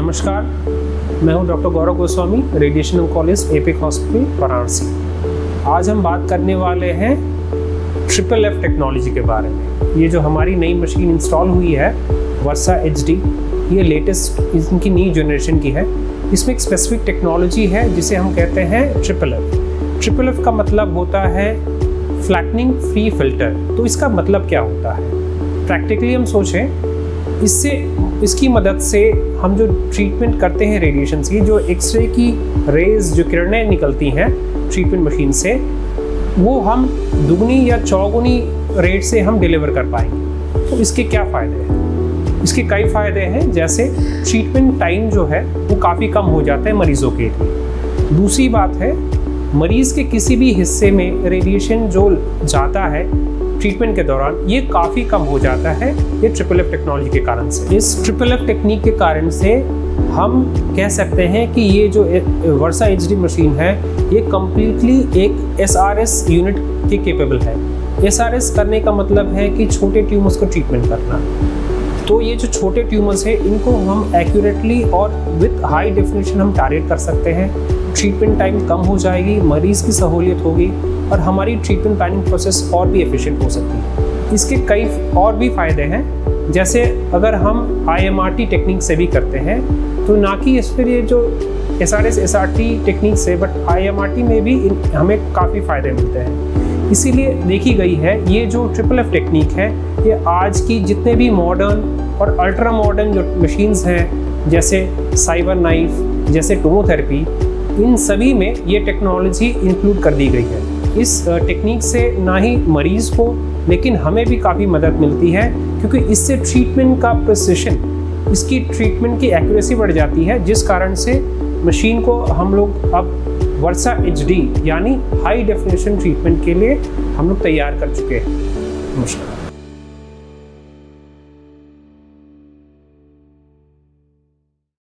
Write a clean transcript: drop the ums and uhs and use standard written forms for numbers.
नमस्कार, मैं हूं doctor Gaurav Goswami, radiation oncologist, Epic hospital, Varanasi. आज हम बात करने वाले हैं FFF टेक्नोलॉजी के बारे में। ये जो हमारी नई मशीन इंस्टॉल हुई है वर्सा HD, ये लेटेस्ट इनकी नई जनरेशन की है। इसमें एक स्पेसिफिक टेक्नोलॉजी है जिसे हम कहते हैं FFF का मतलब होता है फ्लैटनिंग फ्री फिल्टर। तो इसका मतलब क्या होता है? प्रैक्टिकली हम सोचें, इसकी मदद से हम जो ट्रीटमेंट करते हैं रेडिएशन की, जो एक्सरे की रेज, जो किरणें निकलती हैं ट्रीटमेंट मशीन से, वो हम दुगनी या चौगुनी रेट से हम डिलीवर कर पाएंगे। तो इसके क्या फ़ायदे हैं? इसके कई फ़ायदे हैं, जैसे ट्रीटमेंट टाइम जो है वो काफ़ी कम हो जाता है मरीज़ों के लिए। दूसरी बात है, मरीज़ के किसी भी हिस्से में रेडिएशन जो जाता है ट्रीटमेंट के दौरान, ये काफ़ी कम हो जाता है ये FFF टेक्नोलॉजी के कारण से। इस FFF टेक्निक के कारण से हम कह सकते हैं कि ये जो वर्सा HD मशीन है, ये कम्प्लीटली एक SRS यूनिट के केपेबल है। SRS करने का मतलब है कि छोटे ट्यूमर्स को ट्रीटमेंट करना। तो ये जो छोटे ट्यूमर्स हैं, इनको हम एक्यूरेटली और विथ हाई डेफिनेशन हम टारगेट कर सकते हैं। ट्रीटमेंट टाइम कम हो जाएगी, मरीज़ की सहूलियत होगी और हमारी ट्रीटमेंट प्लानिंग प्रोसेस और भी एफिशिएंट हो सकती है। इसके कई और भी फ़ायदे हैं, जैसे अगर हम IMRT टेक्निक से भी करते हैं, तो ना कि इस पर ये जो SRS SRT टेक्निक से, बट IMRT में भी हमें काफ़ी फ़ायदे मिलते हैं। इसीलिए देखी गई है ये जो FFF टेक्निक है, ये आज की जितने भी मॉडर्न और अल्ट्रा मॉडर्न जो मशीन्स हैं, जैसे साइबर नाइफ, जैसे टोमोथेरेपी, इन सभी में ये टेक्नोलॉजी इंक्लूड कर दी गई है। इस टेक्निक से ना ही मरीज़ को, लेकिन हमें भी काफ़ी मदद मिलती है, क्योंकि इससे ट्रीटमेंट का प्रिसिशन, इसकी ट्रीटमेंट की एक्यूरेसी बढ़ जाती है, जिस कारण से मशीन को हम लोग अब वर्सा HD यानी हाई डेफिनेशन ट्रीटमेंट के लिए हम लोग तैयार कर चुके हैं। नमस्कार।